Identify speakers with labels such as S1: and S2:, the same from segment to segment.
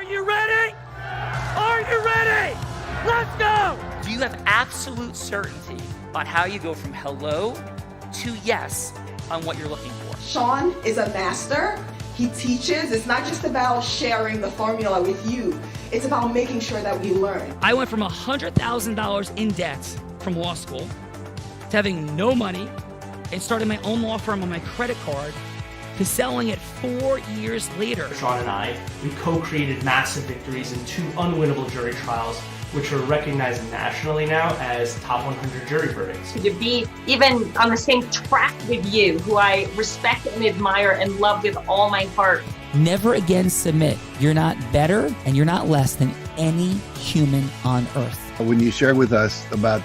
S1: you ready? Are you ready? Let's go!
S2: Do you have absolute certainty on how you go from hello to yes on what you're looking for?
S3: Sean is a master. He teaches. It's not just about sharing the formula with you. It's about making sure that we learn.
S1: I went from $100,000 in debt from law school to having no money and starting my own law firm on my credit card to selling it 4 years later.
S4: Sean and I, we co-created massive victories in 2 unwinnable jury trials, which are recognized nationally now as top 100 jury verdicts.
S5: To be even on the same track with you, who I respect and admire and love with all my heart.
S6: Never again submit. You're not better and you're not less than any human on earth.
S7: When you shared with us about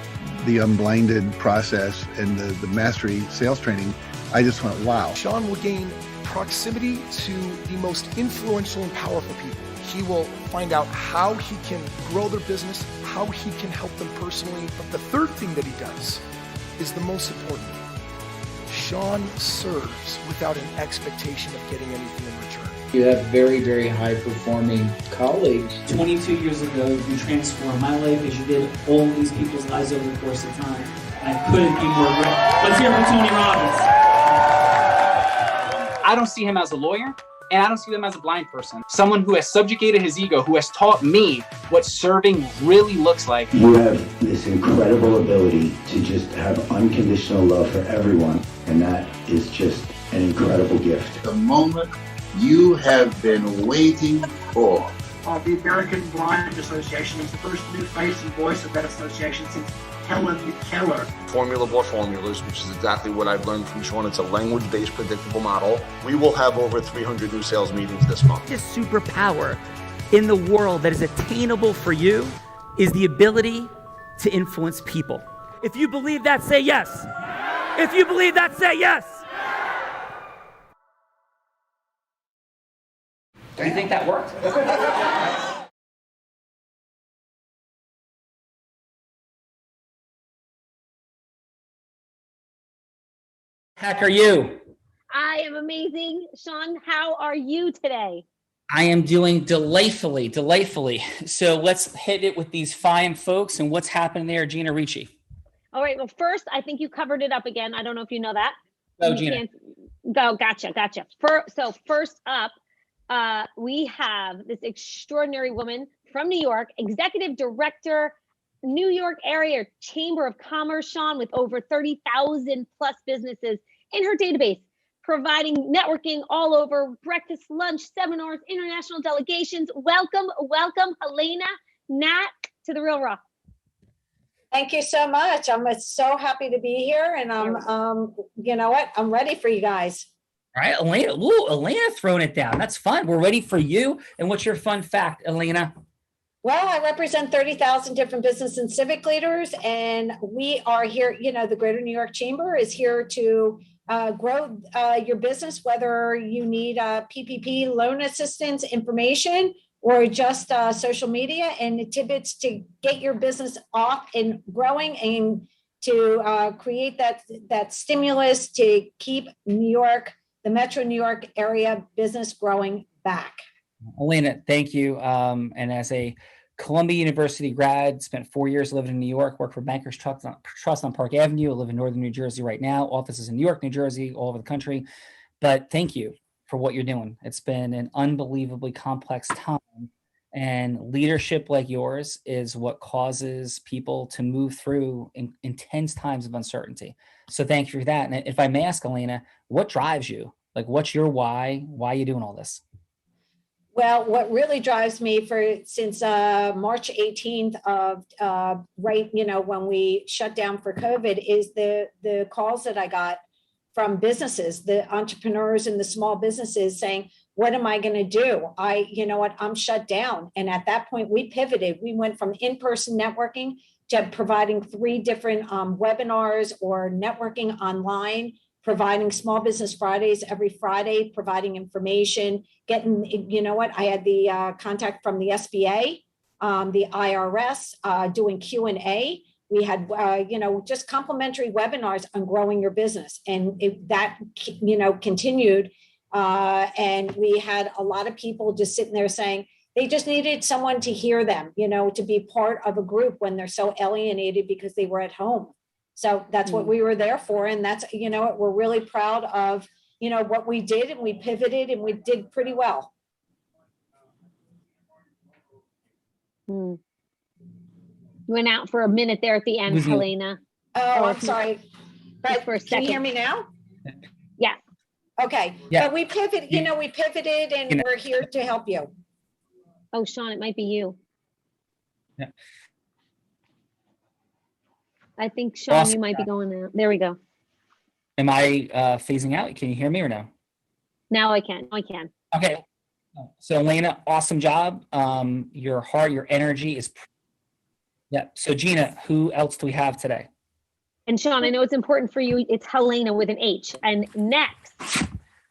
S7: the Unblinded process and the mastery sales training, I just went, wow.
S8: Sean will gain proximity to the most influential and powerful people. He will find out how he can grow their business, how he can help them personally. But the third thing that he does is the most important. Sean serves without an expectation of getting anything in return.
S9: You have very, very high-performing colleagues.
S10: 22 years ago, you transformed my life as you did all these people's lives over the course of time. And I couldn't be more grateful. Let's hear from Tony Robbins.
S11: I don't see him as a lawyer, and I don't see him as a blind person. Someone who has subjugated his ego, who has taught me what serving really looks like.
S12: You have this incredible ability to just have unconditional love for everyone, and that is just an incredible gift.
S13: The moment you have been waiting for.
S14: The American Blind Association is the first new face and voice of that association since Helen Keller.
S15: Formula for formulas, which is exactly what I've learned from Sean. It's a language-based predictable model. We will have over 300 new sales meetings this month.
S1: This superpower in the world that is attainable for you is the ability to influence people. If you believe that, say yes. If you believe that, say yes.
S2: Do you think that worked? Heck are you?
S16: I am amazing. Sean, how are you today?
S2: I am doing delightfully. So let's hit it with these fine folks and what's happening there, Gina Ricci.
S16: All right. Well, first, I think you covered it up again. I don't know if you know that.
S2: Go, Gina.
S16: Go. Gotcha. First up, we have this extraordinary woman from New York, executive director, New York area Chamber of Commerce, Sean, with over 30,000 plus businesses in her database, providing networking all over, breakfast, lunch, seminars, international delegations. Welcome, Helena Nat to The Real Raw.
S17: Thank you so much. I'm so happy to be here, and you know what? I'm ready for you guys.
S2: All right, Elena. Ooh, Elena throwing it down. That's fun. We're ready for you. And what's your fun fact, Elena?
S17: Well, I represent 30,000 different business and civic leaders, and we are here. You know, the Greater New York Chamber is here to grow your business, whether you need PPP loan assistance information or just social media and tidbits to get your business off and growing, and to create that stimulus to keep New York, the Metro New York area business growing back.
S2: Elena, thank you. And as a Columbia University grad, spent 4 years living in New York, worked for Bankers Trust on Park Avenue. I live in northern New Jersey right now. Offices in New York, New Jersey, all over the country. But thank you for what you're doing. It's been an unbelievably complex time. And leadership like yours is what causes people to move through intense times of uncertainty. So thank you for that. And if I may ask, Elena, what drives you? Like, what's your why? Why are you doing all this?
S17: Well, what really drives me since March 18th of when we shut down for COVID is the calls that I got from businesses, the entrepreneurs and the small businesses saying, what am I going to do? I'm shut down. And at that point we pivoted. We went from in-person networking to providing 3 different webinars or networking online, providing Small Business Fridays every Friday, providing information, I had the contact from the SBA, the IRS, doing Q&A. We had, just complimentary webinars on growing your business. And that continued. And we had a lot of people just sitting there saying, they just needed someone to hear them, to be part of a group when they're so alienated because they were at home. So that's what we were there for. And that's, we're really proud of, what we did, and we pivoted and we did pretty well.
S16: Went out for a minute there at the end, Helena.
S17: Oh, I'm sorry. But
S16: for a
S17: can you hear
S16: second.
S17: me now?
S16: Yeah.
S17: Okay.
S2: Yeah.
S17: But we pivoted and we're here to help you.
S16: Oh, Sean, it might be you.
S2: Yeah.
S16: I think, Sean,
S2: Awesome.
S16: you might be going out. There we go.
S2: Am I phasing out? Can you hear me or no?
S16: Now I can.
S2: Okay. So Elena, awesome job. Your heart, your energy is. Yeah. So Gina, who else do we have today?
S16: And Sean, I know it's important for you. It's Helena with an H. And next,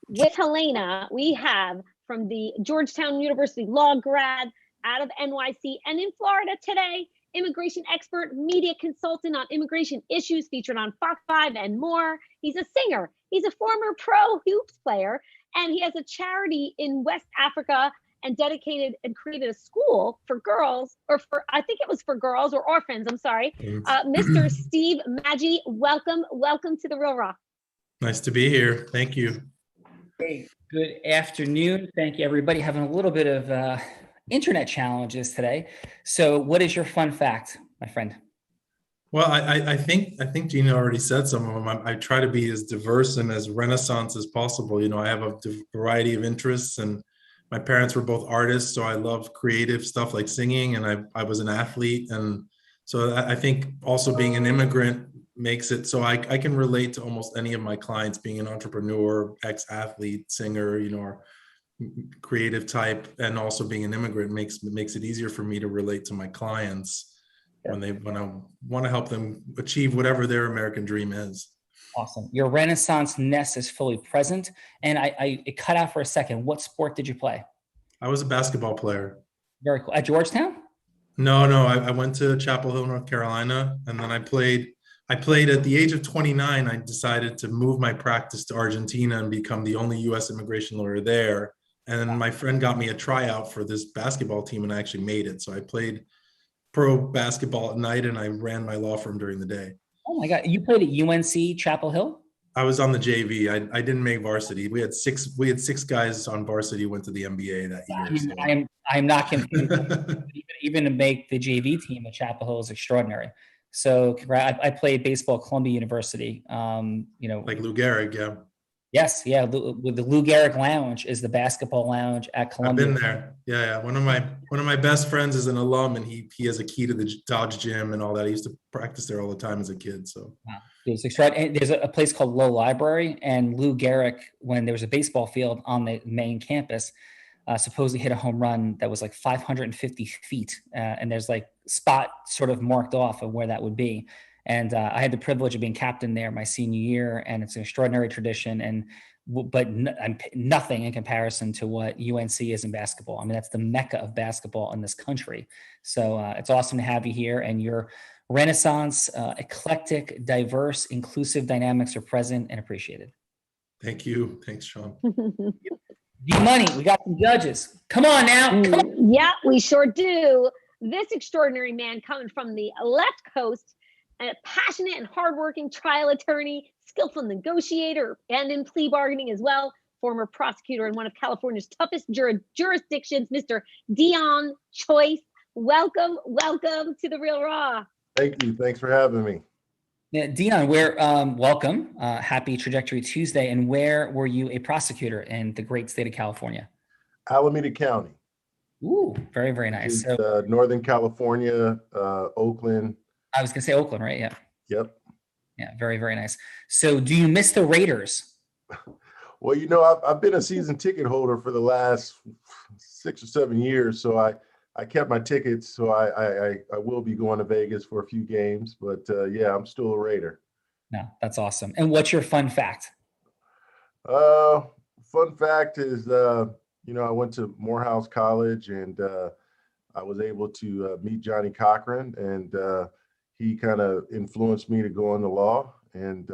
S16: with Helena, we have from the Georgetown University law grad out of NYC and in Florida today, immigration expert, media consultant on immigration issues featured on Fox 5 and more. He's a singer. He's a former pro hoops player, and he has a charity in West Africa and dedicated and created a school for girls, I think it was for girls or orphans, I'm sorry. Mr. Steve Maggi, welcome to The Real Raw.
S18: Nice to be here. Thank you.
S2: Hey, good afternoon. Thank you, everybody. Having a little bit of internet challenges today. So what is your fun fact, my friend?
S18: Well, I think Gina already said some of them. I try to be as diverse and as Renaissance as possible. I have a variety of interests, and my parents were both artists, so I love creative stuff like singing, and I was an athlete. And so I think also being an immigrant makes it so I can relate to almost any of my clients, being an entrepreneur, ex-athlete, singer, or creative type, and also being an immigrant makes it easier for me to relate to my clients when I want to help them achieve whatever their American dream is.
S2: Awesome. Your Renaissance-ness is fully present. And it cut out for a second. What sport did you play?
S18: I was a basketball player.
S2: Very cool. At Georgetown?
S18: No, I went to Chapel Hill, North Carolina, and then I played at the age of 29. I decided to move my practice to Argentina and become the only U.S. immigration lawyer there. And my friend got me a tryout for this basketball team, and I actually made it. So I played pro basketball at night, and I ran my law firm during the day.
S2: Oh my God. You played at UNC Chapel Hill?
S18: I was on the JV. I didn't make varsity. We had six guys on varsity who went to the NBA that year. So.
S2: I'm not confused. Even to make the JV team at Chapel Hill is extraordinary. So I played baseball at Columbia University.
S18: Like Lou Gehrig, yeah.
S2: Yes, yeah. With the Lou Gehrig Lounge is the basketball lounge at Columbia.
S18: I've been there. Yeah. One of my best friends is an alum, and he has a key to the Dodge gym and all that. I used to practice there all the time as a kid. So
S2: wow. It's extraordinary. There's a place called Low Library, and Lou Gehrig, when there was a baseball field on the main campus, supposedly hit a home run that was like 550 feet, and there's like spot sort of marked off of where that would be. And I had the privilege of being captain there my senior year, and it's an extraordinary tradition. But nothing in comparison to what UNC is in basketball. I mean, that's the mecca of basketball in this country. So it's awesome to have you here, and your Renaissance, eclectic, diverse, inclusive dynamics are present and appreciated.
S18: Thank you. Thanks, Sean.
S2: D-Money, we got some judges. Come on now. Come on.
S16: Yeah, we sure do. This extraordinary man coming from the left coast, a passionate and hardworking trial attorney, skillful negotiator, and in plea bargaining as well, former prosecutor in one of California's toughest jurisdictions, Mr. Dion Choice. Welcome to The Real Raw.
S19: Thank you. Thanks for having me.
S2: Yeah, Dion, welcome. Happy Trajectory Tuesday. And where were you a prosecutor in the great state of California?
S19: Alameda County.
S2: Ooh, very, very nice.
S19: So, Northern California, Oakland.
S2: I was going to say Oakland, right? Yeah.
S19: Yep.
S2: Yeah, very, very nice. So do you miss the Raiders?
S19: Well, I've been a season ticket holder for the last 6 or 7 years. So I kept my tickets. So I will be going to Vegas for a few games. But yeah, I'm still a Raider.
S2: No, that's awesome. And what's your fun fact?
S19: Fun fact is, I went to Morehouse College, and I was able to meet Johnny Cochran, and he kind of influenced me to go into law, and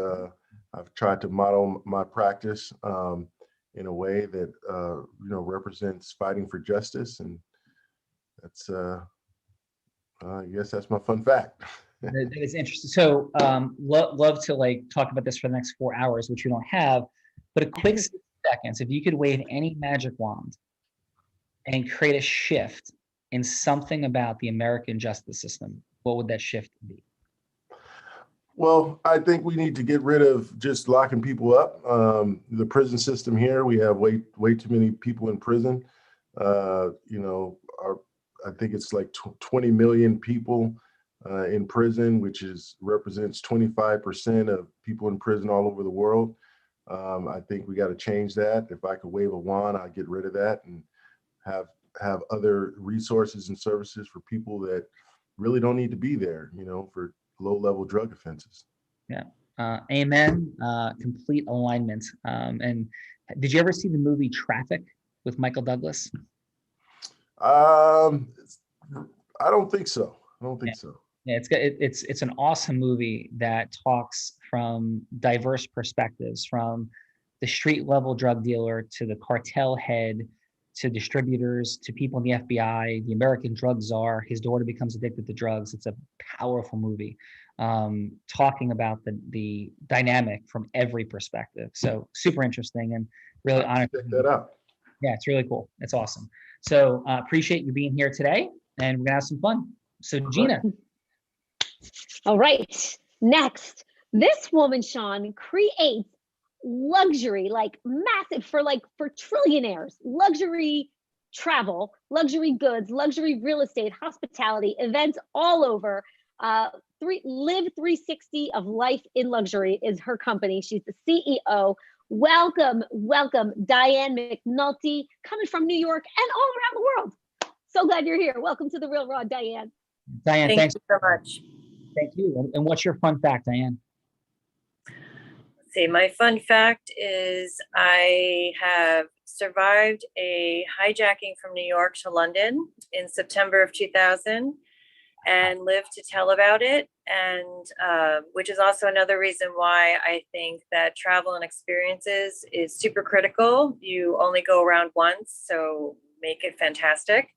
S19: I've tried to model my practice in a way that represents fighting for justice, and that's I guess that's my fun fact.
S2: That is interesting. So love to like talk about this for the next 4 hours, which we don't have, but a quick 6 seconds. If you could wave any magic wand and create a shift in something about the American justice system, what would that shift be?
S19: Well, I think we need to get rid of just locking people up. The prison system here, we have way too many people in prison. I think it's like 20 million people in prison, which represents 25% of people in prison all over the world. I think we got to change that. If I could wave a wand, I'd get rid of that and have other resources and services for people that really don't need to be there, for low-level drug offenses.
S2: Yeah. Amen. Complete alignment. And did you ever see the movie Traffic with Michael Douglas?
S19: I don't think so.
S2: Yeah, it's an awesome movie that talks from diverse perspectives, from the street level drug dealer to the cartel head, to distributors, to people in the FBI, the American drug czar. His daughter becomes addicted to drugs. It's a powerful movie, talking about the dynamic from every perspective. So super interesting and really honored.
S19: Check that out.
S2: Yeah, it's really cool. It's awesome. So appreciate you being here today, and we're gonna have some fun. So Gina.
S16: All right. Next, this woman, Sean, creates luxury, like massive for trillionaires, luxury travel, luxury goods, luxury real estate, hospitality, events all over. Live 360 of life in luxury is her company. She's the CEO. Welcome, Diane McNulty, coming from New York and all around the world. So glad you're here. Welcome to The Real Raw, Diane.
S2: Diane,
S20: Thank you so much.
S2: Thank you. And what's your fun fact, Diane?
S20: Let's see, my fun fact is I have survived a hijacking from New York to London in September of 2000 and lived to tell about it. And which is also another reason why I think that travel and experiences is super critical. You only go around once, so make it fantastic.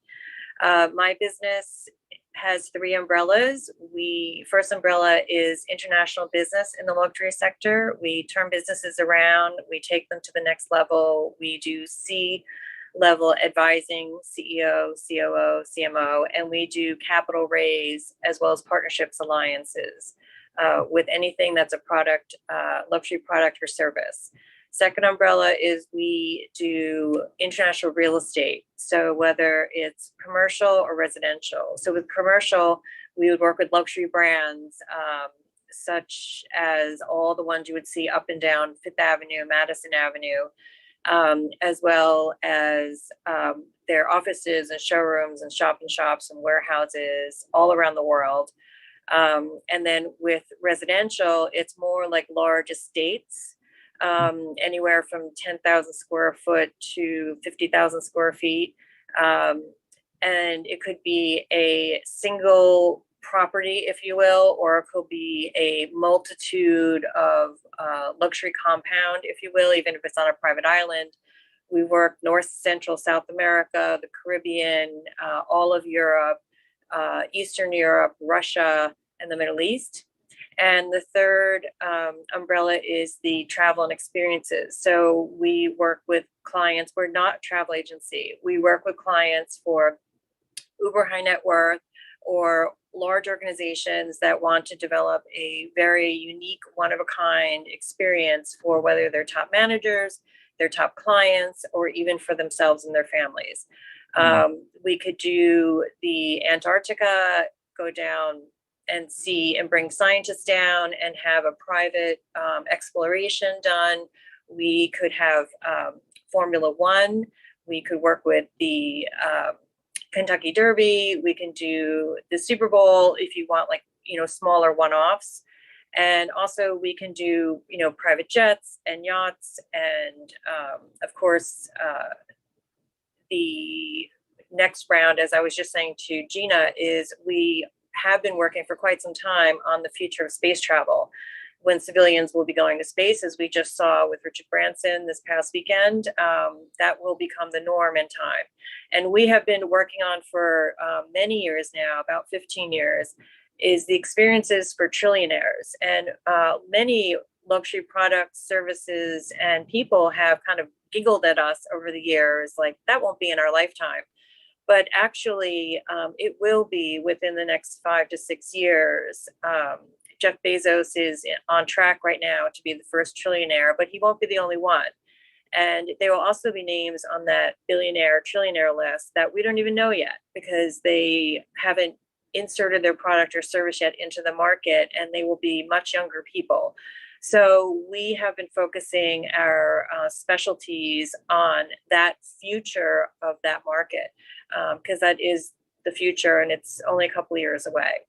S20: My business has 3 umbrellas. First umbrella is international business in the luxury sector. We turn businesses around, we take them to the next level. We do C-level advising, CEO, COO, CMO, and we do capital raise as well as partnerships, alliances with anything that's a product, luxury product or service. Second umbrella is we do international real estate. So whether it's commercial or residential. So with commercial, we would work with luxury brands, such as all the ones you would see up and down Fifth Avenue, Madison Avenue, as well as their offices and showrooms and shop-in-shops and warehouses all around the world. And then with residential, it's more like large estates. Anywhere from 10,000 square foot to 50,000 square feet. And it could be a single property, if you will, or it could be a multitude of luxury compound, if you will, even if it's on a private island. We work North, Central, South America, the Caribbean, all of Europe, Eastern Europe, Russia, and the Middle East. And the third umbrella is the travel and experiences. So we work with clients. We're not a travel agency. We work with clients for uber high net worth or large organizations that want to develop a very unique, one-of-a-kind experience for whether they're top managers, their top clients, or even for themselves and their families. We could do the Antarctica, go down and see and bring scientists down and have a private exploration done. We could have Formula One. We could work with the Kentucky Derby. We can do the Super Bowl if you want, like, smaller one-offs. And also we can do, private jets and yachts. And of course, the next round, as I was just saying to Gina, is we have been working for quite some time on the future of space travel. when civilians will be going to space, as we just saw with Richard Branson this past weekend. That will become the norm in time. And we have been working on for many years now, about 15 years, is the experiences for trillionaires. And many luxury products, services, and people have kind of giggled at us over the years, like, that won't be in our lifetime. But actually, it will be within the next 5 to 6 years. Jeff Bezos is on track right now to be the first trillionaire, but he won't be the only one. And there will also be names on that billionaire, trillionaire list that we don't even know yet, because they haven't inserted their product or service yet into the market, and they will be much younger people. So we have been focusing our specialties on that future of that market, because that is the future, and it's only a couple of years away.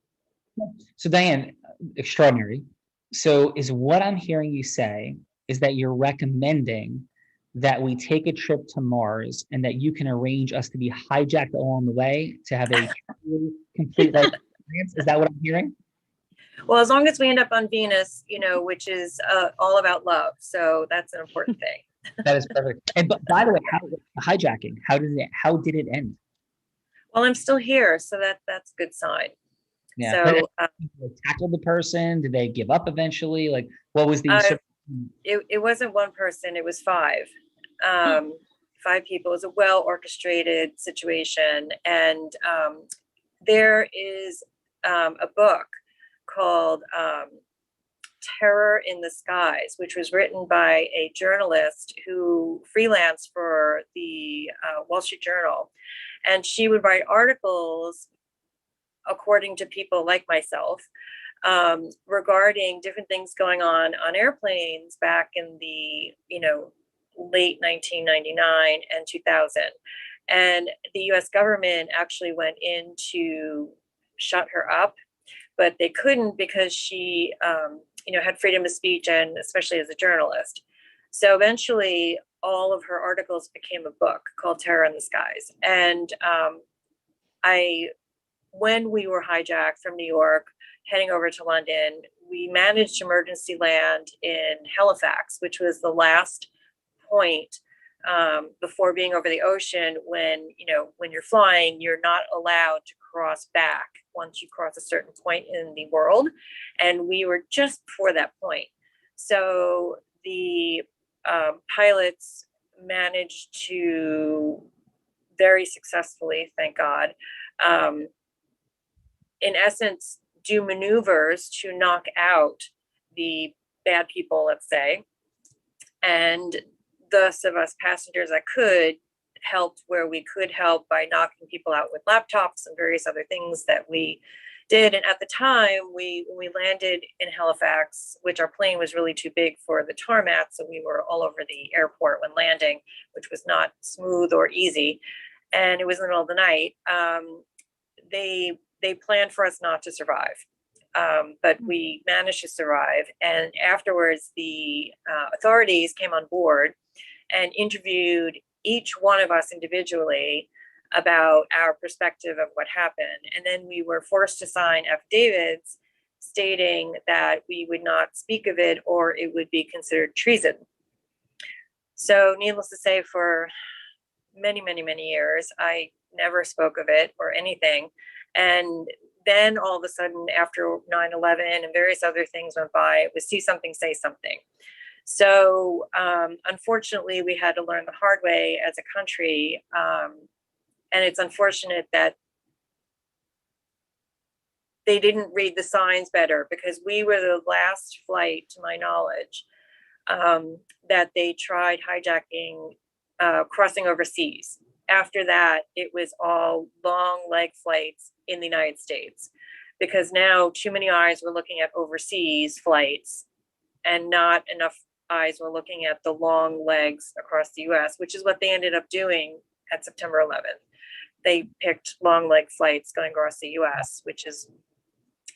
S2: So Diane, extraordinary. So is what I'm hearing you say is that you're recommending that we take a trip to Mars, and that you can arrange us to be hijacked along the way to have a truly complete life experience? Is that what I'm hearing?
S20: Well, as long as we end up on Venus, which is all about love. So that's an important thing.
S2: That is perfect. And but by the way, hijacking, how did it end?
S20: Well, I'm still here, so that's a good sign.
S2: Yeah.
S20: So
S2: did they tackle the person? Did they give up eventually? Like, what was the?
S20: It wasn't one person; it was 5. 5 people. It was a well orchestrated situation, and there is a book called Terror in the Skies, which was written by a journalist who freelanced for the Wall Street Journal. And she would write articles, according to people like myself, regarding different things going on airplanes back in the, late 1999 and 2000. And the US government actually went in to shut her up, but they couldn't, because she, had freedom of speech, and especially as a journalist. So eventually all of her articles became a book called Terror in the Skies. And when we were hijacked from New York, heading over to London, we managed to emergency land in Halifax, which was the last point before being over the ocean. When you're flying, you're not allowed to cross back once you cross a certain point in the world. And we were just before that point. So the pilots managed to very successfully, thank God, in essence, do maneuvers to knock out the bad people, let's say. And thus of us passengers that could helped where we could help by knocking people out with laptops and various other things that we did. And at the time, when we landed in Halifax, which our plane was really too big for the tarmac, so we were all over the airport when landing, which was not smooth or easy. And it was in the middle of the night. They planned for us not to survive. But we managed to survive. And afterwards, the authorities came on board and interviewed each one of us individually about our perspective of what happened. And then we were forced to sign affidavits stating that we would not speak of it or it would be considered treason. So needless to say, for many, many, many years, I never spoke of it or anything. And then all of a sudden, after 9/11 and various other things went by, it was see something, say something. So unfortunately, we had to learn the hard way as a country. And it's unfortunate that they didn't read the signs better, because we were the last flight, to my knowledge, that they tried hijacking, crossing overseas. After that, it was all long leg flights in the United States, because now too many eyes were looking at overseas flights and not enough eyes were looking at the long legs across the US, which is what they ended up doing at September 11th. They picked long leg flights going across the US, which is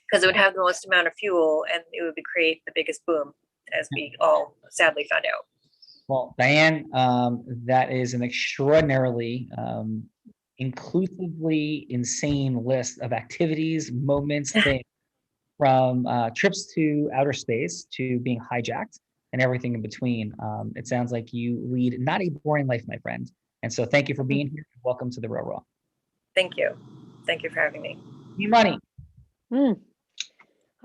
S20: because it would have the most amount of fuel and it would create the biggest boom, as we all sadly found out.
S2: Well, Diane, that is an extraordinarily inclusively insane list of activities, moments, things from trips to outer space to being hijacked and everything in between. It sounds like you lead not a boring life, my friend. And so thank you for being here. Welcome to the Real Raw.
S20: Thank you. Thank you for having me.
S2: Money.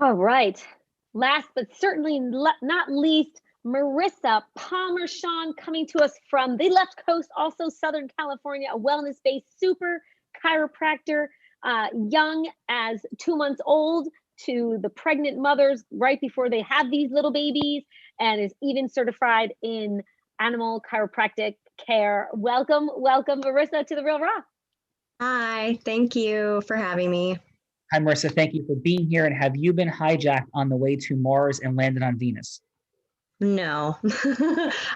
S16: All right. Last but certainly not least, Marissa Palmer-Shawn, coming to us from the left coast, also Southern California, a wellness-based super chiropractor, young as 2 months old to the pregnant mothers right before they have these little babies, and is even certified in animal chiropractic care. Welcome, Marissa, to the Real Raw.
S21: Hi, thank you for having me.
S2: Hi, Marissa. Thank you for being here. And have you been hijacked on the way to Mars and landed on Venus?
S21: No,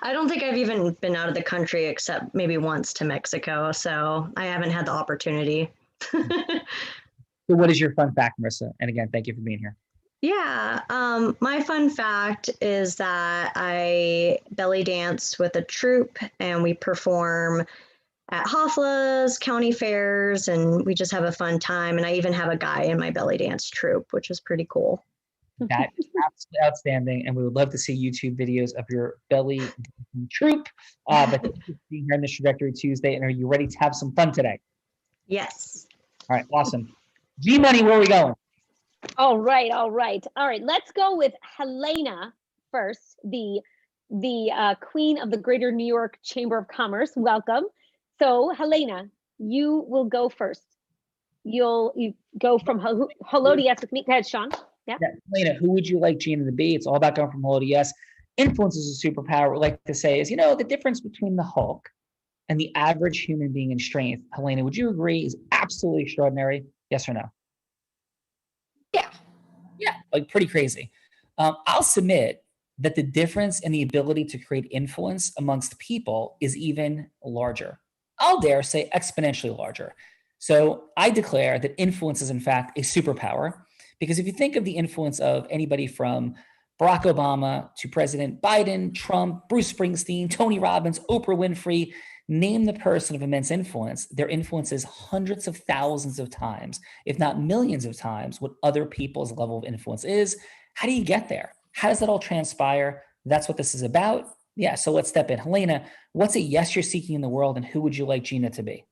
S21: I don't think I've even been out of the country except maybe once to Mexico. So I haven't had the opportunity.
S2: So what is your fun fact, Marissa? And again, thank you for being here.
S21: Yeah, my fun fact is that I belly dance with a troupe and we perform at Hofla's, county fairs, and we just have a fun time. And I even have a guy in my belly dance troupe, which is pretty cool.
S2: That is absolutely outstanding. And we would love to see YouTube videos of your belly troupe. But thank you for being here on this Trajectory Tuesday. And are you ready to have some fun today?
S21: Yes.
S2: All right, awesome. G-Money, where are we going?
S16: All right. Let's go with Helena first, the queen of the Greater New York Chamber of Commerce. Welcome. So Helena, you will go first. You go from hello to yes with me. Go ahead, Sean. Yeah.
S2: Helena, who would you like Gina to be? It's all about going from hello to yes. Influence is a superpower. What we like to say is, the difference between the Hulk and the average human being in strength, Helena, would you agree, is absolutely extraordinary? Yes or no? Yeah, like pretty crazy. I'll submit that the difference in the ability to create influence amongst people is even larger. I'll dare say exponentially larger. So I declare that influence is in fact a superpower, because if you think of the influence of anybody from Barack Obama to President Biden, Trump, Bruce Springsteen, Tony Robbins, Oprah Winfrey, name the person of immense influence, their influence is hundreds of thousands of times, if not millions of times, what other people's level of influence is. How do you get there? How does that all transpire? That's what this is about. Yeah, so let's step in. Helena, what's a yes you're seeking in the world, and who would you like Gina to be?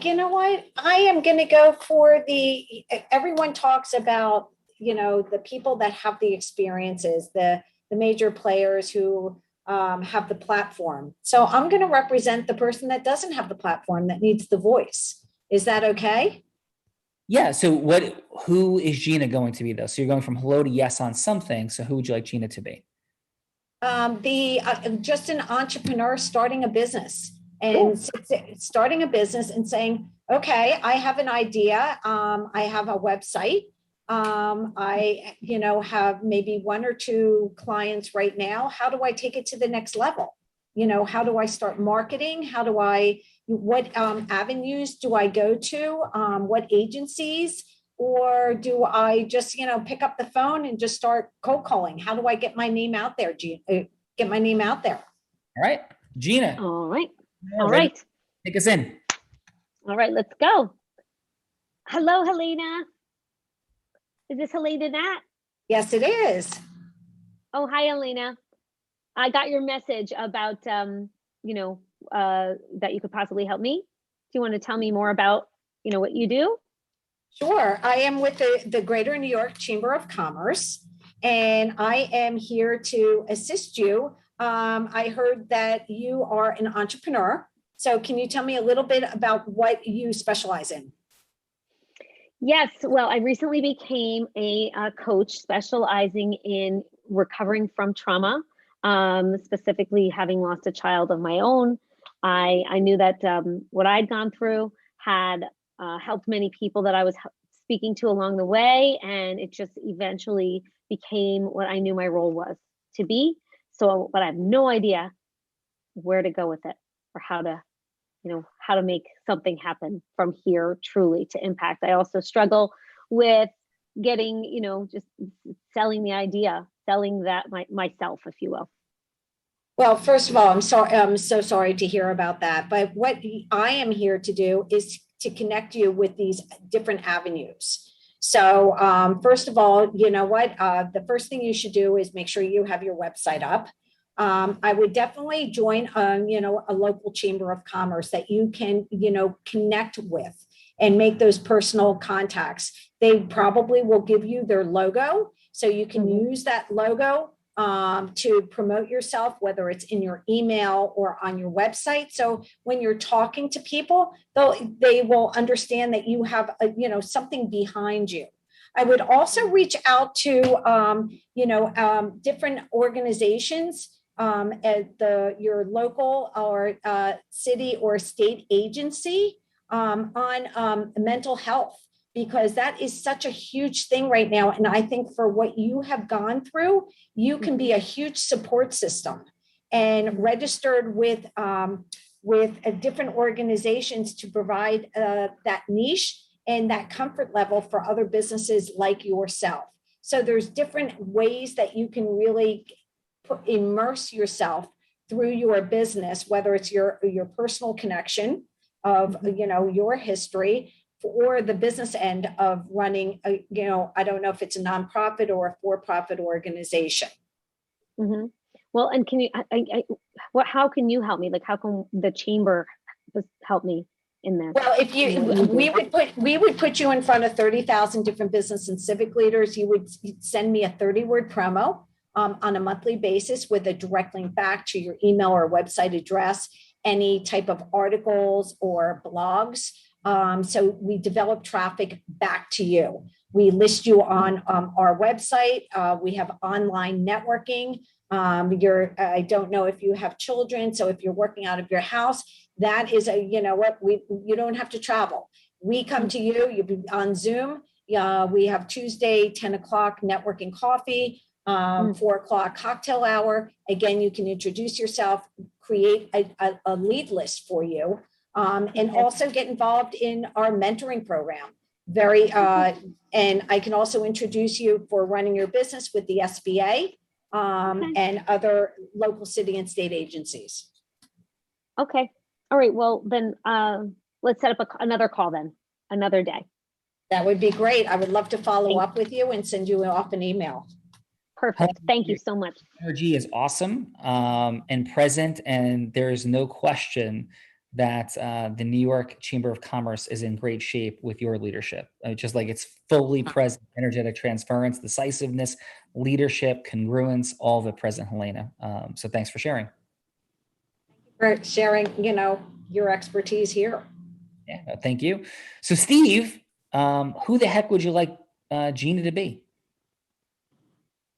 S17: You know what? I am going to go for everyone talks about, the people that have the experiences, the major players who have the platform. So I'm going to represent the person that doesn't have the platform, that needs the voice. Is that okay? Yeah.
S2: So who is Gina going to be though? So you're going from hello to yes on something. So who would you like Gina to be?
S17: Just an entrepreneur starting a business and starting a business and saying, okay, I have an idea. I have a website. I, have maybe 1 or 2 clients right now. How do I take it to the next level? How do I start marketing? What avenues do I go to? What agencies? Or do I just, pick up the phone and just start cold calling? How do I get my name out there, All
S2: right, Gina.
S16: All right.
S2: Take us in.
S16: All right, let's go. Hello, Helena. Is this Helena Nat?
S17: Yes, it is.
S16: Oh, hi, Helena. I got your message about, that you could possibly help me. Do you want to tell me more about, what you do?
S17: Sure. I am with the Greater New York Chamber of Commerce, and I am here to assist you. I heard that you are an entrepreneur. So can you tell me a little bit about what you specialize in?
S16: Yes. Well, I recently became a coach specializing in recovering from trauma, specifically having lost a child of my own. I knew that what I'd gone through had helped many people that I was speaking to along the way, and it just eventually became what I knew my role was to be. So, but I have no idea where to go with it or how to make something happen from here truly to impact. I also struggle with getting, just selling the idea, selling that myself, if you will.
S17: Well, first of all, I'm so sorry to hear about that. But what I am here to do is to connect you with these different avenues. So first of all, you know what, the first thing you should do is make sure you have your website up. I would definitely join, you know, a local chamber of commerce that you can, you know, connect with and make those personal contacts. They probably will give you their logo, so you can use that logo to promote yourself, whether it's in your email or on your website. So when you're talking to people, they will understand that you have you know, something behind you. I would also reach out to you know, different organizations at your local or city or state agency on mental health, because that is such a huge thing right now. And I think for what you have gone through, you can be a huge support system, and registered with different organizations to provide that niche and that comfort level for other businesses like yourself. So there's different ways that you can really immerse yourself through your business, whether it's your personal connection of, you know, your history, or the business end of running a, you know, I don't know if it's a nonprofit or a for-profit organization.
S16: Mm-hmm. Well, and can you, how can you help me? Like, how can the chamber help me in this?
S17: Well, if we would put you in front of 30,000 different business and civic leaders. You would send me a 30-word promo on a monthly basis with a direct link back to your email or website address, any type of articles or blogs. So we develop traffic back to you. We list you on our website. We have online networking. I don't know if you have children, so if you're working out of your house, that is you know what, you don't have to travel. We come to you. You be on Zoom. We have Tuesday 10 o'clock networking coffee, 4 o'clock cocktail hour. Again, you can introduce yourself, create a lead list for you. And also get involved in our mentoring program. And I can also introduce you for running your business with the SBA and other local city and state agencies.
S16: Okay. All right. Well, then let's set up another call then, another day.
S17: That would be great. I would love to follow up with you and send you off an email.
S16: Perfect. Thank you so much.
S2: Energy is awesome and present, and there is no question that the New York Chamber of Commerce is in great shape with your leadership. Just like it's fully present, energetic transference, decisiveness, leadership, congruence, all of it present, Helena. So thanks for sharing.
S17: For sharing, you know, your expertise here.
S2: Yeah, thank you. So Steve, who the heck would you like Gina to be?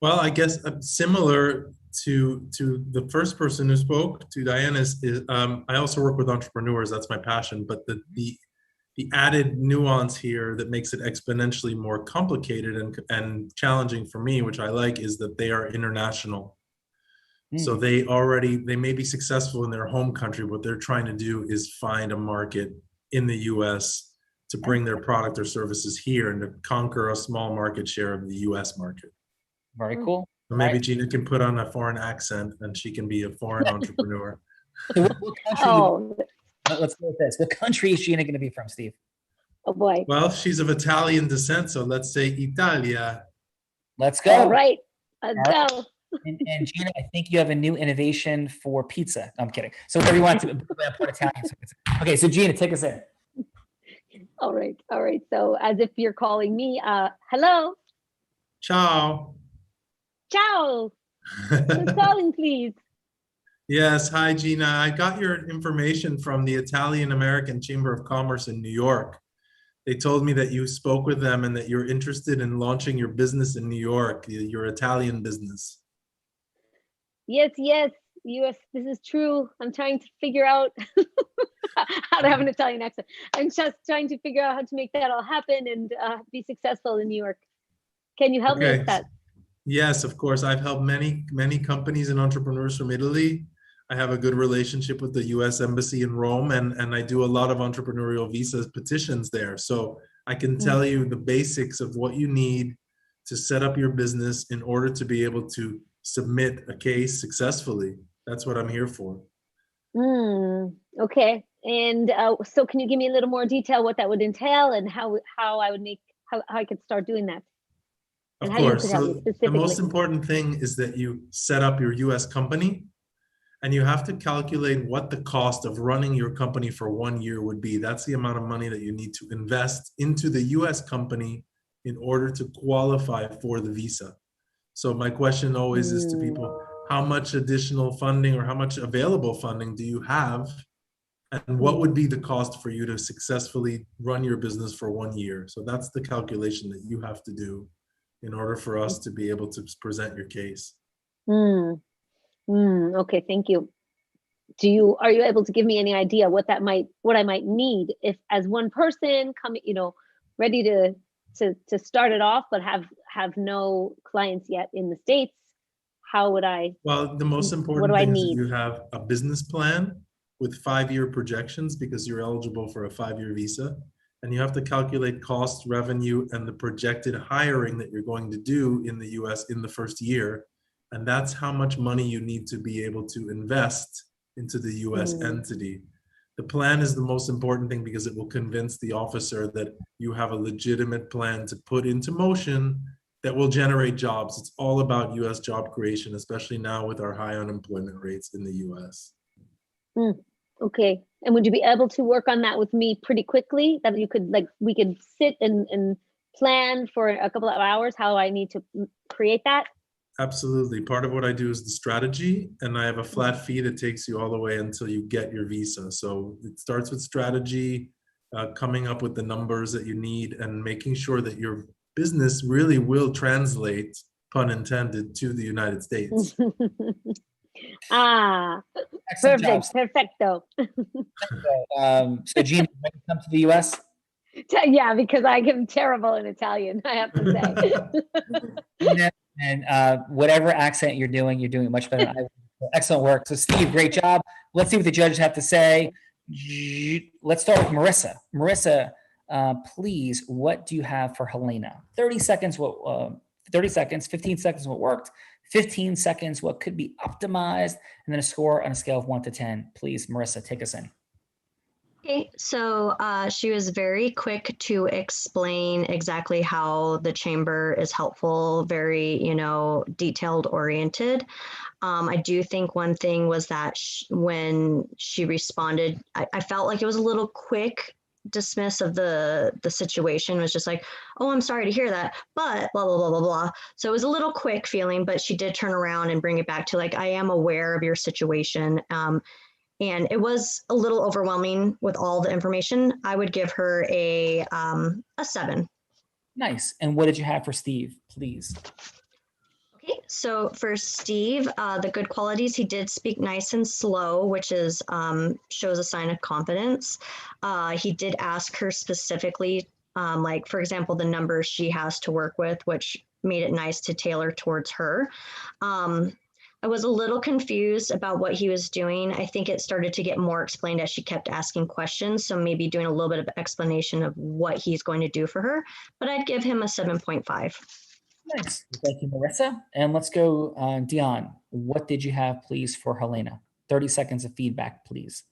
S18: Well, I guess similar to the first person who spoke, to Diana, is I also work with entrepreneurs. That's my passion. But the added nuance here that makes it exponentially more complicated and challenging for me, which I like, is that they are international. So they may be successful in their home country. What they're trying to do is find a market in the US to bring their product or services here and to conquer a small market share of the US market.
S2: Very cool.
S18: So maybe Gina can put on a foreign accent and she can be a foreign entrepreneur.
S2: What country let's go with this. What country is Gina going to be from, Steve?
S16: Oh boy.
S18: Well, she's of Italian descent, so let's say Italia.
S2: Let's go.
S16: All right. Let's go.
S2: And Gina, I think you have a new innovation for pizza. No, I'm kidding. So whatever you want to put Italian. Okay, so Gina, take us in.
S16: All right. All right. So as if you're calling me, hello.
S18: Ciao.
S16: Ciao. Who's calling, please?
S18: Yes. Hi, Gina. I got your information from the Italian American Chamber of Commerce in New York. They told me that you spoke with them and that you're interested in launching your business in New York, your Italian business.
S16: Yes, yes. This is true. I'm trying to figure out how to have an Italian accent. I'm just trying to figure out how to make that all happen and be successful in New York. Can you help me with that?
S18: Yes, of course. I've helped many companies and entrepreneurs from Italy. I have a good relationship with the U.S. Embassy in Rome, and I do a lot of entrepreneurial visas petitions there. So I can tell you the basics of what you need to set up your business in order to be able to submit a case successfully. That's what I'm here for.
S16: Okay. And so can you give me a little more detail what that would entail and how I could start doing that?
S18: Of
S16: And how you
S18: course.
S16: could help me
S18: So the
S16: specifically.
S18: most important thing is that you set up your US company, and you have to calculate what the cost of running your company for 1 year would be. That's the amount of money that you need to invest into the US company in order to qualify for the visa. So my question always is to people, how much additional funding or how much available funding do you have? And what would be the cost for you to successfully run your business for 1 year? So that's the calculation that you have to do in order for us to be able to present your case.
S16: Okay, thank you. Are you able to give me any idea what I might need if, as one person coming, ready to start it off, but have no clients yet in the States? How would I?
S18: Well, the most important thing is that you have a business plan with 5-year projections, because you're eligible for a 5-year visa, and you have to calculate cost, revenue, and the projected hiring that you're going to do in the US in the first year. And that's how much money you need to be able to invest into the US entity. The plan is the most important thing because it will convince the officer that you have a legitimate plan to put into motion that will generate jobs. It's all about US job creation, especially now with our high unemployment rates in the US.
S16: Okay. And would you be able to work on that with me pretty quickly? That we could sit and plan for a couple of hours how I need to create that?
S18: Absolutely. Part of what I do is the strategy, and I have a flat fee that takes you all the way until you get your visa. So it starts with strategy, coming up with the numbers that you need, and making sure that your business really will translate, pun intended, to the United States.
S16: Perfecto.
S2: So Gina, when you come to the US?
S16: Yeah, because I am terrible in Italian, I have to say.
S2: And whatever accent you're doing it much better than I would. Excellent work. So Steve, great job. Let's see what the judges have to say. Let's start with Marissa. Marissa, please, what do you have for Helena? 30 seconds, 15 seconds what worked, 15 seconds what could be optimized, and then a score on a scale of 1 to 10. Please, Marissa, take us in.
S21: Okay, so she was very quick to explain exactly how the chamber is helpful, very, detailed oriented. I do think one thing was that when she responded, I felt like it was a little quick dismiss of the situation. It was just like, oh, I'm sorry to hear that, but blah, blah, blah, blah, blah. So it was a little quick feeling, but she did turn around and bring it back to I am aware of your situation. And it was a little overwhelming with all the information. I would give her a 7.
S2: Nice. And what did you have for Steve, please?
S21: Okay, so for Steve, the good qualities, he did speak nice and slow, which is shows a sign of confidence. He did ask her specifically, for example, the numbers she has to work with, which made it nice to tailor towards her. I was a little confused about what he was doing. I think it started to get more explained as she kept asking questions. So maybe doing a little bit of explanation of what he's going to do for her, but I'd give him a 7.5.
S2: Nice. Thank you, Marissa. And let's go, Dion. What did you have, please, for Helena? 30 seconds of feedback, please.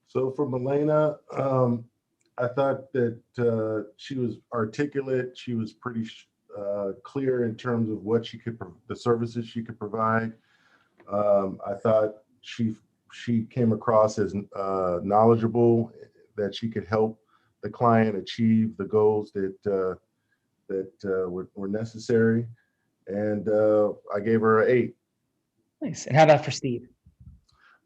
S19: So for Helena, I thought that she was articulate. She was pretty clear in terms of what the services she could provide. I thought she came across as knowledgeable, that she could help the client achieve the goals that were necessary, and I gave her an 8.
S2: Nice. And how about for Steve?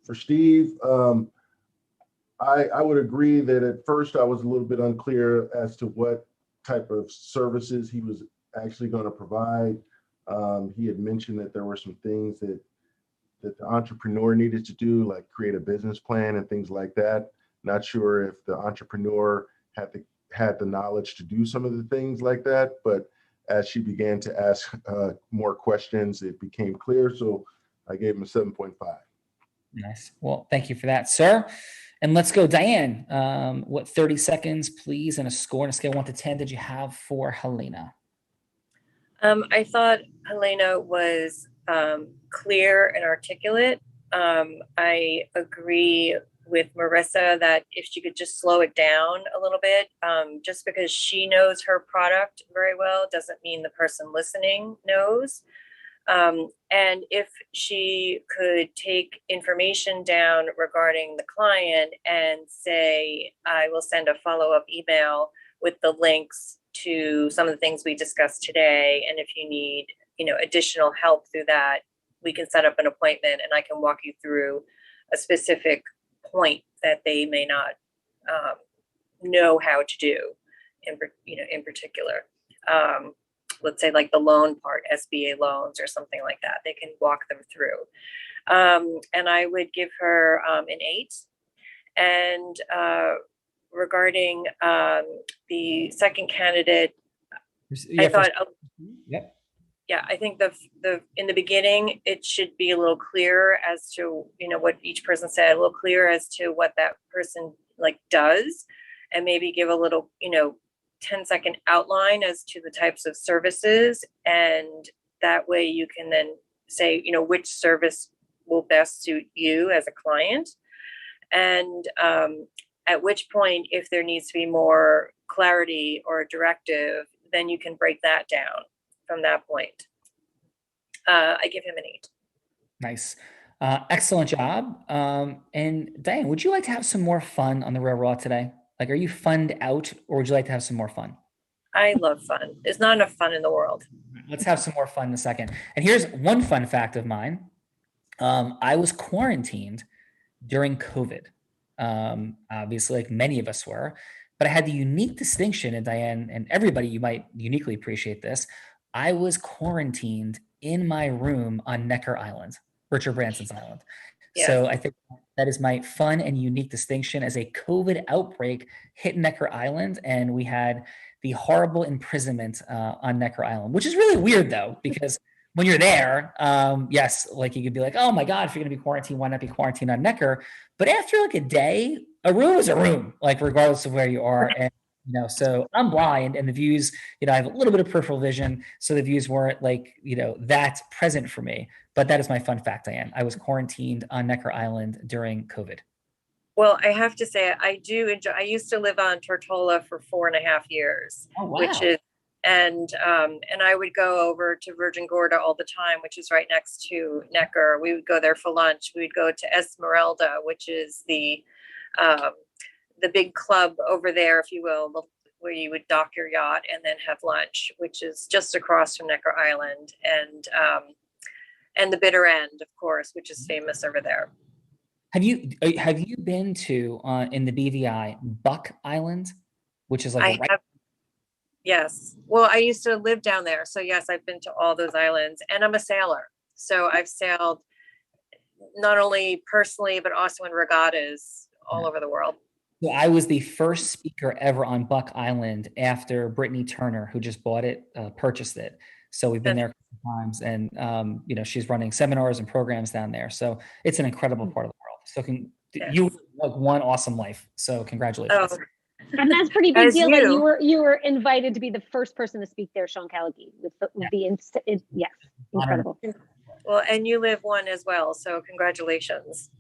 S19: For Steve, I would agree that at first I was a little bit unclear as to what type of services he was actually going to provide. He had mentioned that there were some things that the entrepreneur needed to do, like create a business plan and things like that. Not sure if the entrepreneur had the knowledge to do some of the things like that, but as she began to ask more questions, it became clear. So I gave him a 7.5.
S2: Nice. Well, thank you for that, sir. And let's go, Diane. What 30 seconds, please, and a score on a scale of 1 to 10 did you have for Helena?
S20: I thought Helena was clear and articulate. I agree with Marissa that if she could just slow it down a little bit, just because she knows her product very well doesn't mean the person listening knows. And if she could take information down regarding the client and say, I will send a follow-up email with the links to some of the things we discussed today. And if you need, additional help through that, we can set up an appointment and I can walk you through a specific point that they may not know how to do in particular. Let's say like the loan part, SBA loans or something like that. They can walk them through. And I would give her an 8. And regarding the second candidate, I thought, I think the in the beginning, it should be a little clearer as to, what each person said, a little clearer as to what that person does, and maybe give a little, 10-second outline as to the types of services. And that way you can then say, which service will best suit you as a client. And at which point, if there needs to be more clarity or a directive, then you can break that down from that point. I give him an 8.
S2: Nice. Excellent job. And Diane, would you like to have some more fun on the Real Raw today? Are you funned out, or would you like to have some more fun?
S20: I love fun. There's not enough fun in the world.
S2: Let's have some more fun in a second. And here's one fun fact of mine. I was quarantined during COVID. Obviously, like many of us were, but I had the unique distinction, and Diane and everybody, you might uniquely appreciate this. I was quarantined in my room on Necker Island, Richard Branson's island. Yeah. So I think that is my fun and unique distinction, as a COVID outbreak hit Necker Island, and we had the horrible imprisonment on Necker Island, which is really weird though, because when you're there, yes, you could be like, oh my God, if you're gonna be quarantined, why not be quarantined on Necker? But after a day, a room is a room, regardless of where you are. And so I'm blind, and the views, I have a little bit of peripheral vision, so the views weren't that present for me. But that is my fun fact, Diane. I was quarantined on Necker Island during COVID.
S20: Well, I have to say, I do enjoy. I used to live on Tortola for 4.5 years, which is, and I would go over to Virgin Gorda all the time, which is right next to Necker. We would go there for lunch. We would go to Esmeralda, which is the big club over there, if you will, where you would dock your yacht and then have lunch, which is just across from Necker Island, and the Bitter End, of course, which is famous over there.
S2: Have you been to in the BVI Buck Island, which is
S20: Yes. Well, I used to live down there, so yes, I've been to all those islands, and I'm a sailor, so I've sailed not only personally but also in regattas all over the world.
S2: So I was the first speaker ever on Buck Island after Brittany Turner, who just bought it, purchased it. So we've been there a couple times, and she's running seminars and programs down there. So it's an incredible part of the world. So you one awesome life. So congratulations.
S20: Oh.
S16: And that's pretty big deal that you were invited to be the first person to speak there, Sean Callagy. Yes, incredible.
S20: Well, and you live one as well, so congratulations.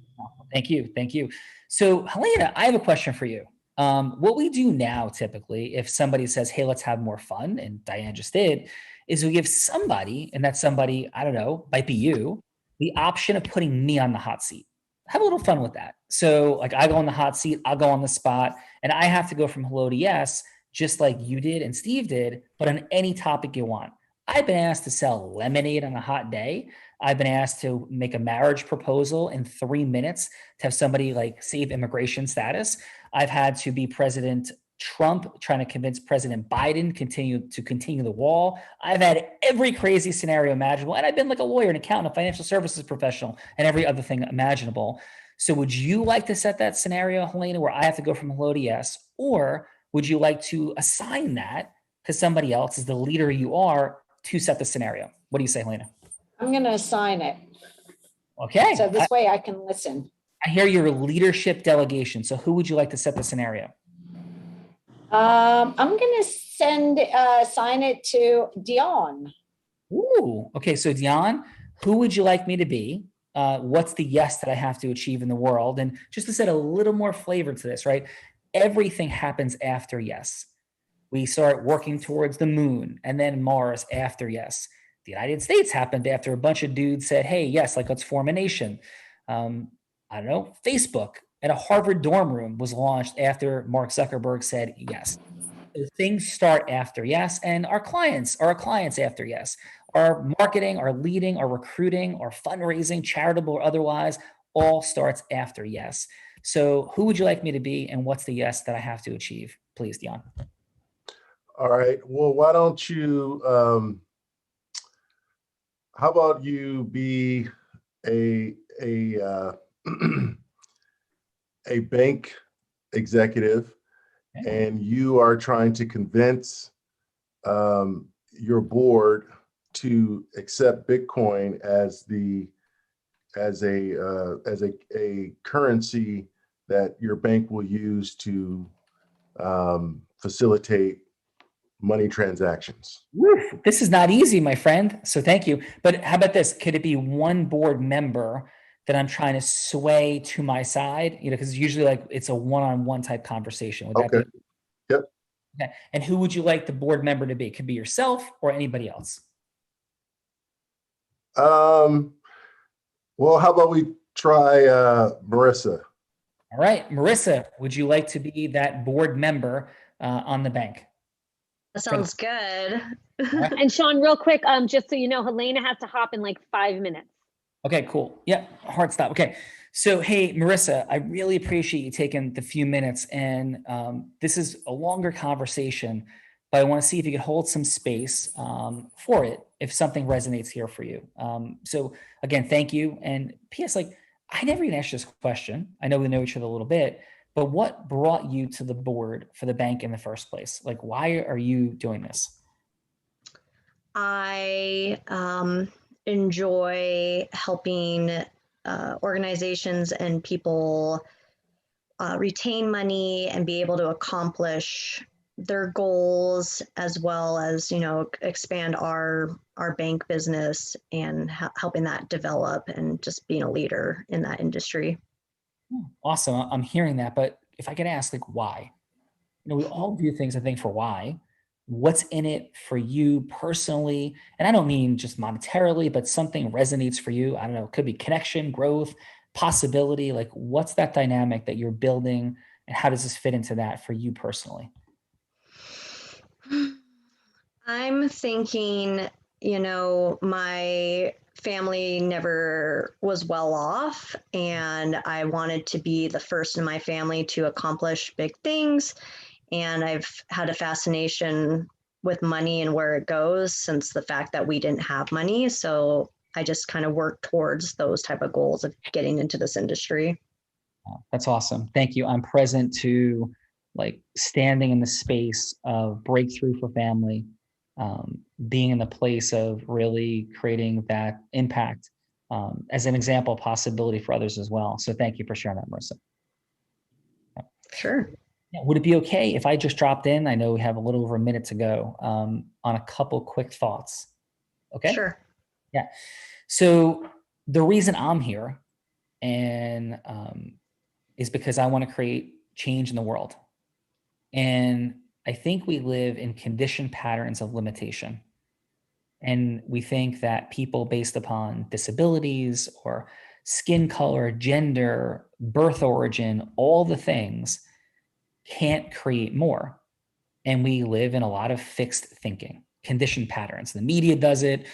S2: Thank you. So Helena, I have a question for you. What we do now typically, if somebody says, hey, let's have more fun, and Diane just did, is we give somebody, and that somebody, I don't know, might be you, the option of putting me on the hot seat. Have a little fun with that. So I go on the hot seat, I'll go on the spot, and I have to go from hello to yes, just like you did and Steve did, but on any topic you want. I've been asked to sell lemonade on a hot day. I've been asked to make a marriage proposal in 3 minutes to have somebody save immigration status. I've had to be President Trump trying to convince President Biden to continue the wall. I've had every crazy scenario imaginable, and I've been like a lawyer, an accountant, a financial services professional, and every other thing imaginable. So would you like to set that scenario, Helena, where I have to go from hello to yes, or would you like to assign that to somebody else as the leader you are to set the scenario? What do you say, Helena?
S17: I'm going to assign it.
S2: Okay.
S17: So this way I can listen.
S2: I hear you're a leadership delegation. So who would you like to set the scenario?
S17: I'm going to assign it to Dion.
S2: Ooh, okay. So Dion, who would you like me to be? what's the yes that I have to achieve in the world? And just to set a little more flavor to this, right? Everything happens after yes. We start working towards the moon and then Mars after yes. The United States happened after a bunch of dudes said, hey, yes, like let's form a nation. I don't know, Facebook at a Harvard dorm room was launched after Mark Zuckerberg said yes. So things start after yes, and our clients are our clients after yes. Our marketing, our leading, our recruiting, our fundraising, charitable or otherwise, all starts after yes. So who would you like me to be, and what's the yes that I have to achieve? Please, Dion.
S19: All right. Well, why don't you, how about you be a a bank executive, and you are trying to convince your board to accept Bitcoin as a currency that your bank will use to facilitate money transactions.
S2: Woof, this is not easy, my friend. So thank you. But how about this? Could it be one board member that I'm trying to sway to my side? You know, because usually like it's a one-on-one type conversation. Would that
S19: Okay.
S2: be?
S19: Yep.
S2: Okay. And who would you like the board member to be? It could be yourself or anybody else.
S19: Well, how about we try Marissa?
S2: All right, Marissa, would you like to be that board member on the bank?
S21: That sounds good.
S16: And Sean, real quick, just so you know, Helena has to hop in like 5 minutes.
S2: Okay, cool. Yeah, hard stop. Okay. So, hey, Marissa, I really appreciate you taking the few minutes. And this is a longer conversation, but I want to see if you could hold some space for it if something resonates here for you. So, again, thank you. And P.S., like, I never even asked this question. I know we know each other a little bit, but what brought you to the board for the bank in the first place? Like, why are you doing this?
S21: I enjoy helping organizations and people retain money and be able to accomplish their goals, as well as, you know, expand our bank business and helping that develop and just being a leader in that industry.
S2: Awesome. I'm hearing that, but if I could ask, like, why? You know, we all do things, I think, for why. What's in it for you personally? And I don't mean just monetarily, but something resonates for you. I don't know, it could be connection, growth, possibility. Like, what's that dynamic that you're building, and how does this fit into that for you personally?
S21: I'm thinking, you know, my family never was well off, and I wanted to be the first in my family to accomplish big things. And I've had a fascination with money and where it goes since the fact that we didn't have money. So I just kind of worked towards those type of goals of getting into this industry.
S2: That's awesome. Thank you. I'm present to like standing in the space of breakthrough for family, being in the place of really creating that impact as an example, possibility for others as well. So thank you for sharing that, Marissa.
S21: Sure.
S2: Yeah, would it be okay if I just dropped in? I know we have a little over a minute to go on a couple quick thoughts. Okay.
S21: Sure.
S2: Yeah. So the reason I'm here and is because I want to create change in the world. And I think we live in conditioned patterns of limitation. And we think that people based upon disabilities or skin color, gender, birth origin, all the things can't create more. And we live in a lot of fixed thinking, conditioned patterns. The media does it.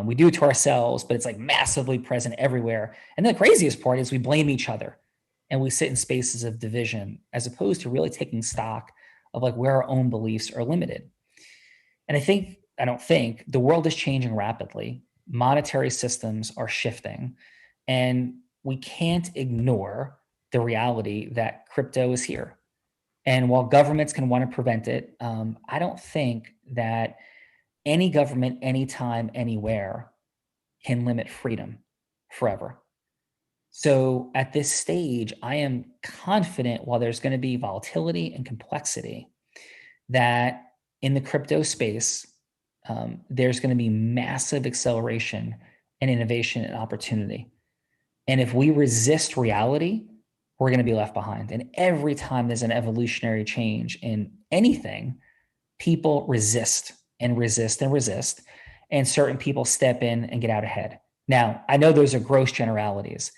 S2: We do it to ourselves, but it's like massively present everywhere. And the craziest part is we blame each other and we sit in spaces of division as opposed to really taking stock of like where our own beliefs are limited. And I don't think the world is changing rapidly. Monetary systems are shifting, and we can't ignore the reality that crypto is here. And while governments can want to prevent it, I don't think that any government, anytime, anywhere can limit freedom forever. So at this stage, I am confident while there's going to be volatility and complexity, that in the crypto space, there's going to be massive acceleration and innovation and opportunity. And if we resist reality, we're going to be left behind. And every time there's an evolutionary change in anything, people resist and resist and resist, and certain people step in and get out ahead. Now, I know those are gross generalities,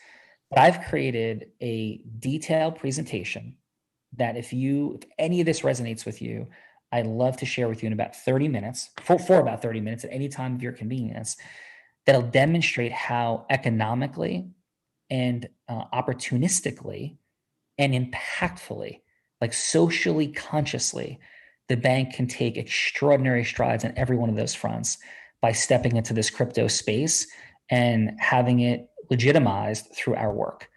S2: but I've created a detailed presentation that if any of this resonates with you, I'd love to share with you in about 30 minutes, for about 30 minutes at any time of your convenience, that'll demonstrate how economically and opportunistically and impactfully, like socially consciously, the bank can take extraordinary strides on every one of those fronts by stepping into this crypto space and having it legitimized through our work.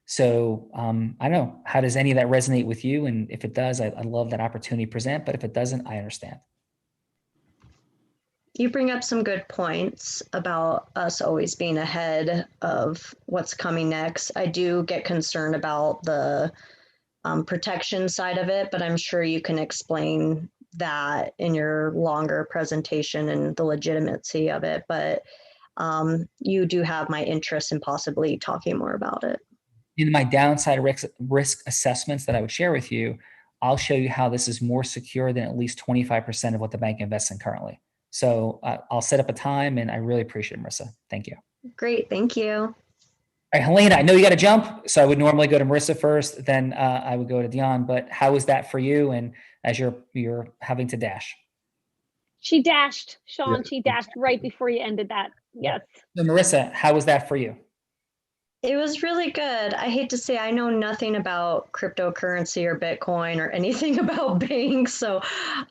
S2: So I don't know, how does any of that resonate with you? And if it does, I love that opportunity to present, but if it doesn't, I understand.
S21: You bring up some good points about us always being ahead of what's coming next. I do get concerned about the protection side of it, but I'm sure you can explain that in your longer presentation and the legitimacy of it. But you do have my interest in possibly talking more about it.
S2: In my downside risk assessments that I would share with you, I'll show you how this is more secure than at least 25% of what the bank invests in currently. So I'll set up a time, and I really appreciate it, Marissa. Thank you.
S21: Great, thank you.
S2: All right, Helena, I know you got to jump, so I would normally go to Marissa first, then I would go to Dion, but how was that for you, and as you're having to dash?
S16: She dashed, Sean, she dashed right before you ended that, yes.
S2: So Marissa, how was that for you?
S21: It was really good. I hate to say I know nothing about cryptocurrency or Bitcoin or anything about banks, so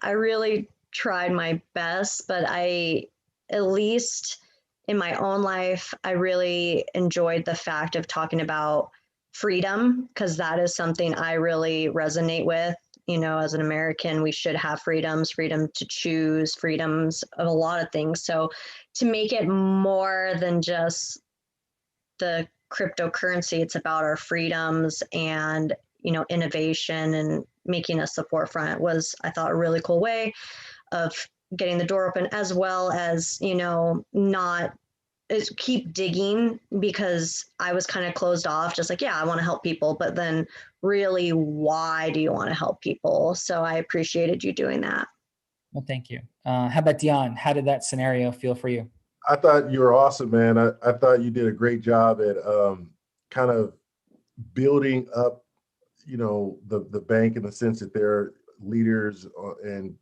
S21: I really tried my best, but at least in my own life, I really enjoyed the fact of talking about freedom, because that is something I really resonate with. You know, as an American, we should have freedoms to choose, freedoms of a lot of things. So to make it more than just the cryptocurrency, it's about our freedoms and, you know, innovation and making us the forefront was, I thought, a really cool way of getting the door open, as well as, you know, keep digging, because I was kind of closed off, just like, yeah, I want to help people, but then really, why do you want to help people? So I appreciated you doing that.
S2: Well, thank you. How about Dion? How did that scenario feel for you?
S19: I thought you were awesome, man. I thought you did a great job at kind of building up, you know, the bank in the sense that they're leaders and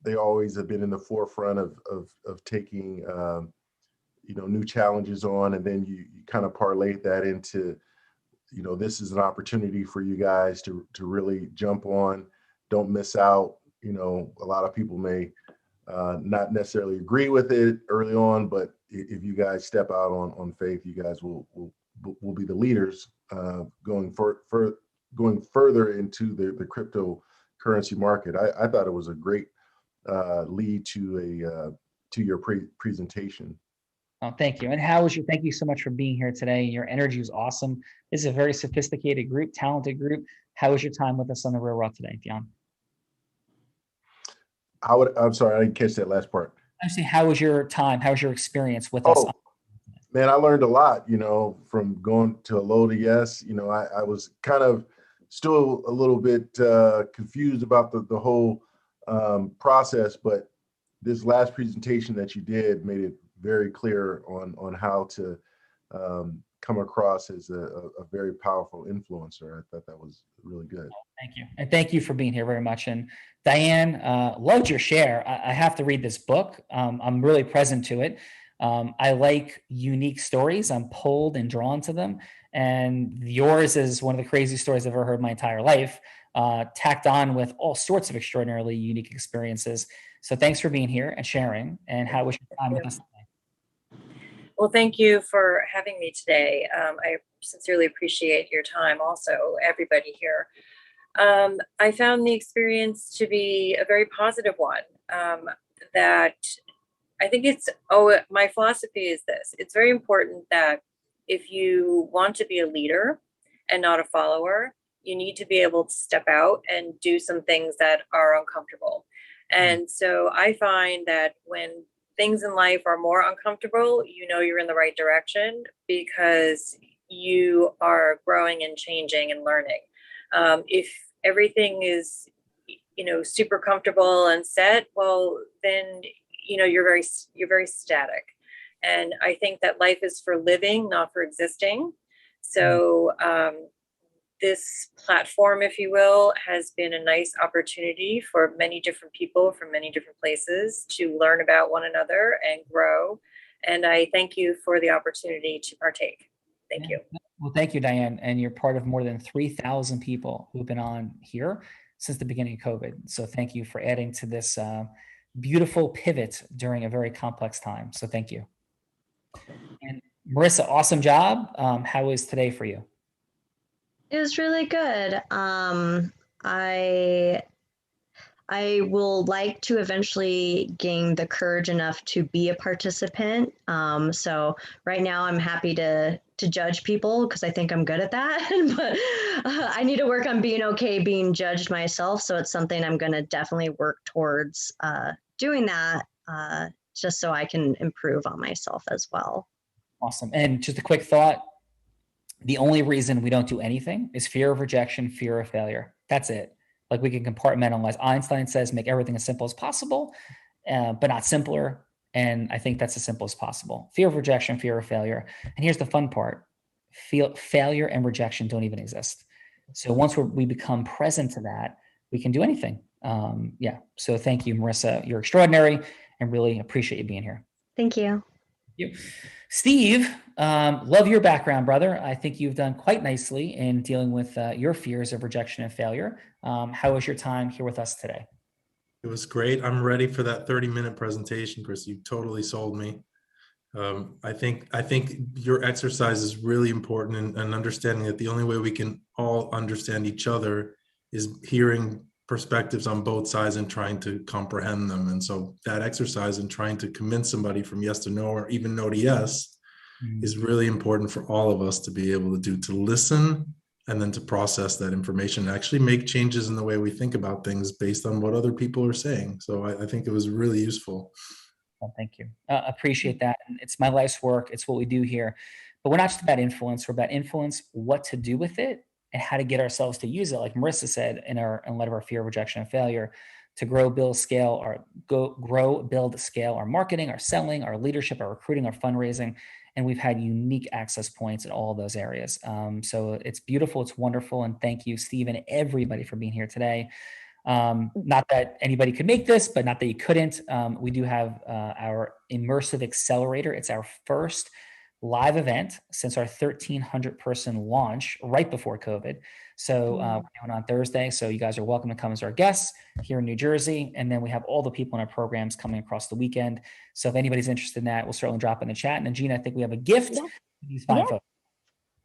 S19: they always have been in the forefront of taking you know, new challenges on, and then you kind of parlay that into, you know, this is an opportunity for you guys to really jump on, don't miss out. You know, a lot of people may not necessarily agree with it early on, but if you guys step out on faith, you guys will be the leaders going further into the cryptocurrency market. I thought it was a great lead to your presentation.
S2: Oh, thank you. And thank you so much for being here today. Your energy was awesome. This is a very sophisticated group, talented group. How was your time with us on the Real Raw today, Dion?
S19: I'm sorry, I didn't catch that last part.
S2: I'm saying, how was your time? How was your experience with us?
S19: Man, I learned a lot, you know, from going to low to yes. You know, I was kind of still a little bit confused about the whole process, but this last presentation that you did made it very clear on how to come across as a very powerful influencer. I thought that was really good.
S2: Thank you. And thank you for being here very much. And Diane, loved your share. I have to read this book. I'm really present to it. I like unique stories. I'm pulled and drawn to them. And yours is one of the craziest stories I've ever heard in my entire life, tacked on with all sorts of extraordinarily unique experiences. So thanks for being here and sharing. And how was your time with us today?
S20: Well, thank you for having me today. I sincerely appreciate your time also, everybody here. I found the experience to be a very positive one. That I think my philosophy is this. It's very important that if you want to be a leader and not a follower, you need to be able to step out and do some things that are uncomfortable. And so I find that when things in life are more uncomfortable, you know you're in the right direction because you are growing and changing and learning. If everything is, super comfortable and set, well, then, you're very static. And I think that life is for living, not for existing. So this platform, if you will, has been a nice opportunity for many different people from many different places to learn about one another and grow. And I thank you for the opportunity to partake. Thank you.
S2: Well, thank you, Diane. And you're part of more than 3,000 people who've been on here since the beginning of COVID. So thank you for adding to this beautiful pivot during a very complex time. So thank you. And Marissa, awesome job. How was today for you?
S21: It was really good. I will like to eventually gain the courage enough to be a participant. So right now I'm happy to judge people because I think I'm good at that. But I need to work on being okay being judged myself. So it's something I'm going to definitely work towards doing that just so I can improve on myself as well.
S2: Awesome. And just a quick thought. The only reason we don't do anything is fear of rejection, fear of failure. That's it. Like we can compartmentalize. Einstein says, make everything as simple as possible, but not simpler. And I think that's as simple as possible. Fear of rejection, fear of failure. And here's the fun part. Failure and rejection don't even exist. So once we become present to that, we can do anything. So thank you, Marissa. You're extraordinary and really appreciate you being here.
S21: Thank you.
S2: Thank you. Steve, love your background, brother. I think you've done quite nicely in dealing with your fears of rejection and failure. How was your time here with us today?
S18: It was great. I'm ready for that 30-minute presentation, Chris. You totally sold me. I think your exercise is really important and understanding that the only way we can all understand each other is hearing perspectives on both sides and trying to comprehend them. And so that exercise and trying to convince somebody from yes to no or even no to yes is really important for all of us to be able to do, to listen and then to process that information and actually make changes in the way we think about things based on what other people are saying. So I think it was really useful.
S2: Well, thank you. Appreciate that. And it's my life's work. It's what we do here. But we're not just about influence. We're about influence, what to do with it, and how to get ourselves to use it. Like Marissa said in light of our fear of rejection and failure, to grow, build, scale, our marketing, our selling, our leadership, our recruiting, our fundraising. And we've had unique access points in all of those areas. So it's beautiful. It's wonderful. And thank you, Steve, and everybody for being here today. Not that anybody could make this, but not that you couldn't. We do have our immersive accelerator. It's our first live event since our 1,300 person launch right before COVID. So we're doing on Thursday. So you guys are welcome to come as our guests here in New Jersey. And then we have all the people in our programs coming across the weekend. So if anybody's interested in that, we'll certainly drop in the chat. And then Gina, I think we have a gift.
S16: Yeah.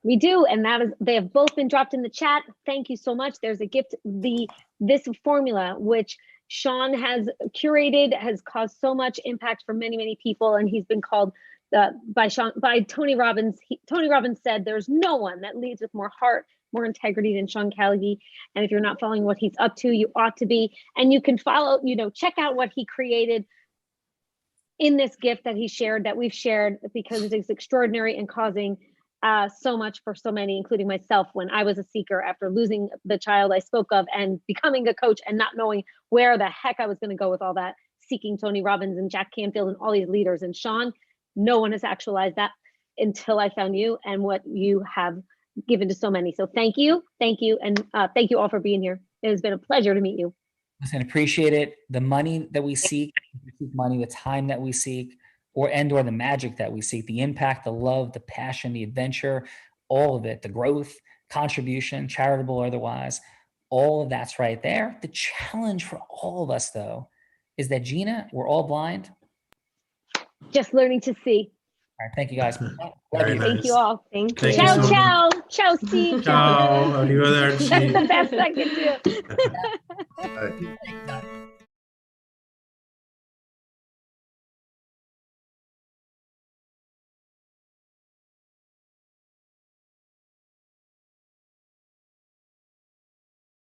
S16: We do, and they have both been dropped in the chat. Thank you so much. There's a gift. This formula, which Sean has curated, has caused so much impact for many, many people, and he's been called by Tony Robbins. Tony Robbins said, "There's no one that leads with more heart, more integrity than Sean Callaghan. And if you're not following what he's up to, you ought to be. And you can follow. Check out what he created in this gift that he shared, that we've shared, because it is extraordinary and causing." So much for so many, including myself, when I was a seeker after losing the child I spoke of and becoming a coach and not knowing where the heck I was going to go with all that, seeking Tony Robbins and Jack Canfield and all these leaders. And Sean, no one has actualized that until I found you and what you have given to so many. So thank you. And thank you all for being here. It has been a pleasure to meet you.
S2: Listen, appreciate it. The money that we seek, the time that we seek, or the magic that we seek, the impact, the love, the passion, the adventure, all of it, the growth, contribution, charitable or otherwise, all of that's right there. The challenge for all of us, though, is that, Gina, we're all blind.
S16: Just learning to see.
S2: All right, thank you, guys.
S16: Thank you all.
S21: Thank you.
S16: Ciao, ciao. Ciao, Steve.
S18: Ciao.
S16: That's the best I can do.
S19: Bye.